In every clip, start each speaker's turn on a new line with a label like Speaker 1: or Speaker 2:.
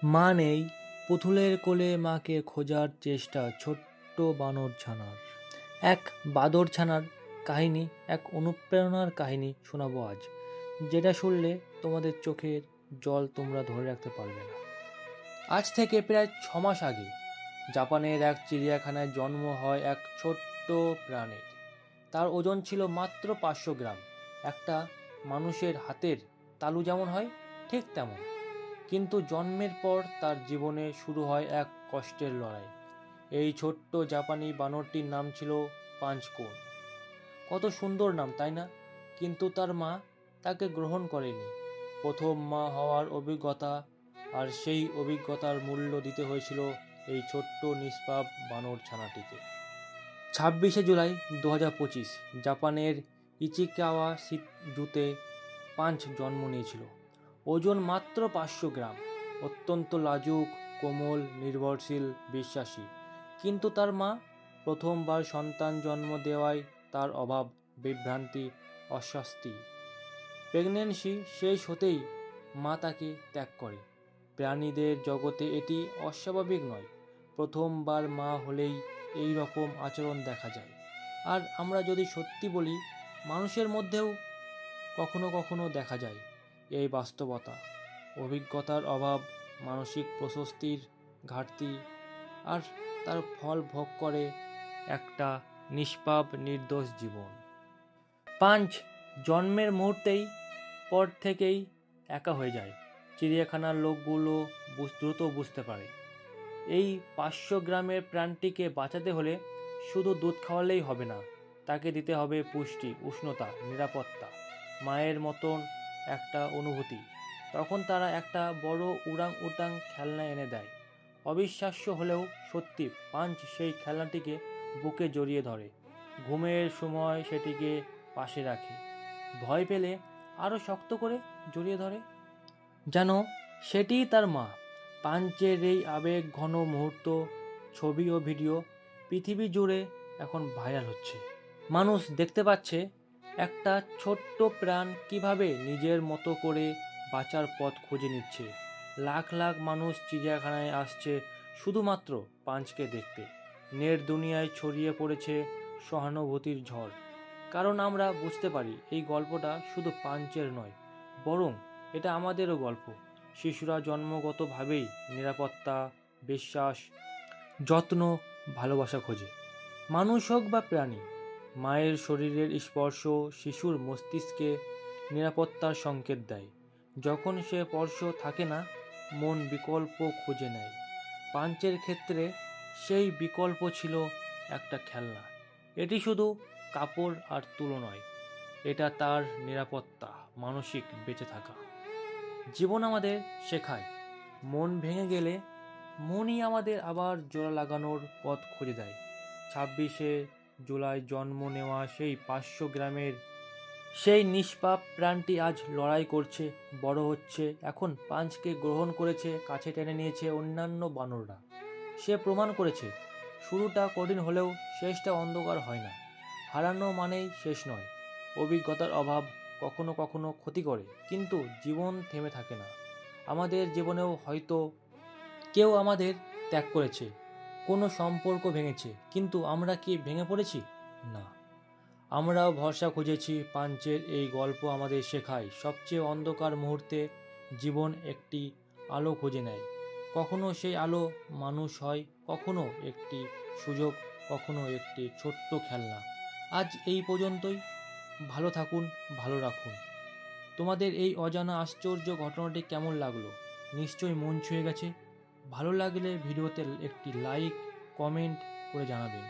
Speaker 1: মা নেই, পুতুলের কোলে মাকে খোঁজার চেষ্টা ছোট্ট বানরছানার। এক বাঁদরছানার কাহিনী, এক অনুপ্রেরণার কাহিনী শোনাবো আজ, যেটা শুনলে তোমাদের চোখের জল তোমরা ধরে রাখতে পারবে না। আজ থেকে প্রায় 6 মাস আগে জাপানের এক চিড়িয়াখানায় জন্ম হয় এক ছোট্ট প্রাণীর। তার ওজন ছিল মাত্র 500 গ্রাম। একটা মানুষের হাতের তালু যেমন হয় ঠিক তেমন। কিন্তু জন্মের পর তার জীবনে শুরু হয় এক কষ্টের লড়াই। এই ছোট্ট জাপানি বানরটির নাম ছিল পাঞ্চকুন। কত সুন্দর নাম, তাই না? কিন্তু তার মা তাকে গ্রহণ করেনি। প্রথম মা হওয়ার অভিজ্ঞতা, আর সেই অভিজ্ঞতার মূল্য দিতে হয়েছিল এই ছোট্ট নিষ্পাপ বানর ছানাটিকে। 26শে জুলাই 2025 জাপানের ইচিকাওয়া সিজুতে পাঞ্চ জন্ম নিয়েছিল। ওজন মাত্র 500 গ্রাম। অত্যন্ত লাজুক, কোমল, নির্ভরশীল, বিশ্বাসী। কিন্তু তার মা প্রথমবার সন্তান জন্ম দেওয়ায় তার অভাব, বিভ্রান্তি, অস্বস্তি। প্রেগন্যান্সি শেষ হতেই মা তাকে ত্যাগ করে। প্রাণীদের জগতে এটি অস্বাভাবিক নয়। প্রথমবার মা হলেই এই রকম আচরণ দেখা যায়। আর আমরা যদি সত্যি বলি, মানুষের মধ্যেও কখনো কখনো দেখা যায় এই বাস্তবতা। অভিজ্ঞতার অভাব, মানসিক প্রশস্তির ঘাটতি, আর তার ফল ভোগ করে একটা নিষ্পাপ নির্দোষ জীবন। পাঞ্চ জন্মের মুহূর্তেই পর থেকেই একা হয়ে যায়। চিড়িয়াখানার লোকগুলো দ্রুত বুঝতে পারে এই 500 গ্রামের প্রাণটিকে বাঁচাতে হলে শুধু দুধ খাওয়ালেই হবে না, তাকে দিতে হবে পুষ্টি, উষ্ণতা, নিরাপত্তা, মায়ের মতন একটা অনুভূতি। তখন তারা একটা বড় উড়াং উটাং খেলনা এনে দেয়। অবিশ্বাস্য হলেও সত্যি, পাঞ্চ সেই খেলনাটিকে বুকে জড়িয়ে ধরে। ঘুমের সময় সেটিকে পাশে রাখে। ভয় পেলে আরও শক্ত করে জড়িয়ে ধরে, যেন সেটিই তার মা। পাঞ্চের এই আবেগ ঘন মুহূর্ত, ছবি ও ভিডিও পৃথিবী জুড়ে এখন ভাইরাল হচ্ছে। মানুষ দেখতে পাচ্ছে একটা ছোট্ট প্রাণ কিভাবে নিজের মতো করে বাঁচার পথ খুঁজে নিচ্ছে। লাখ লাখ মানুষ চিড়িয়াখানায় আসছে শুধুমাত্র পাঞ্চকে দেখতে। নেট দুনিয়ায় ছড়িয়ে পড়েছে সহানুভূতির ঝড়। কারণ আমরা বুঝতে পারি এই গল্পটা শুধু পাঞ্চের নয়, বরং এটা আমাদেরও গল্প। শিশুরা জন্মগতভাবেই নিরাপত্তা, বিশ্বাস, যত্ন, ভালোবাসা খোঁজে। মানুষ হোক বা প্রাণী, মায়ের শরীরের স্পর্শ শিশুর মস্তিষ্কে নিরাপত্তার সংকেত দেয়। যখন সে স্পর্শ থাকে না, মন বিকল্প খুঁজে নেয়। পাঞ্চের ক্ষেত্রে সেই বিকল্প ছিল একটা খেলনা। এটি শুধু কাপড় আর তুলো নয়, এটা তার নিরাপত্তা, মানসিক বেঁচে থাকা। জীবন আমাদের শেখায়, মন ভেঙে গেলে মনই আমাদের আবার জোড়া লাগানোর পথ খুঁজে দেয়। 26শে জুলাই জন্ম নেওয়া সেই 500 গ্রামের সেই নিষ্পাপ প্রাণটি আজ লড়াই করছে, বড় হচ্ছে, এখন পাঞ্চকে গ্রহণ করেছে, কাছে টেনে নিয়েছে অন্যান্য বানররা। সে প্রমাণ করেছে শুরুটা কঠিন হলেও শেষটা অন্ধকার হয় না। হারানো মানেই শেষ নয়। অভিজ্ঞতার অভাব কখনো কখনো ক্ষতি করে, কিন্তু জীবন থেমে থাকে না। আমাদের জীবনেও হয়তো কেউ আমাদের ত্যাগ করেছে, কোনো সম্পর্ক ভেঙেছে, কিন্তু আমরা কি ভেঙে পড়েছি? না, আমরাও ভরসা খুঁজেছি। পাঞ্চের এই গল্প আমাদের শেখায় সবচেয়ে অন্ধকার মুহূর্তে জীবন একটি আলো খুঁজে নেয়। কখনো সেই আলো মানুষ হয়, কখনো একটি সুযোগ, কখনো একটি ছোট্ট খেলনা। আজ এই পর্যন্তই। ভালো থাকুন, ভালো রাখুন। তোমাদের এই অজানা আশ্চর্য ঘটনাটি কেমন লাগলো? নিশ্চয়ই মন ছুঁয়ে গেছে। ভালো লাগলে ভিডিওতে একটি লাইক, কমেন্ট করে জানাবেন।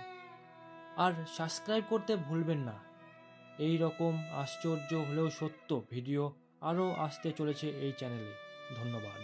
Speaker 1: আর সাবস্ক্রাইব করতে ভুলবেন না। এই রকম আশ্চর্য হলেও সত্য ভিডিও আরও আসতে চলেছে এই চ্যানেলে। ধন্যবাদ।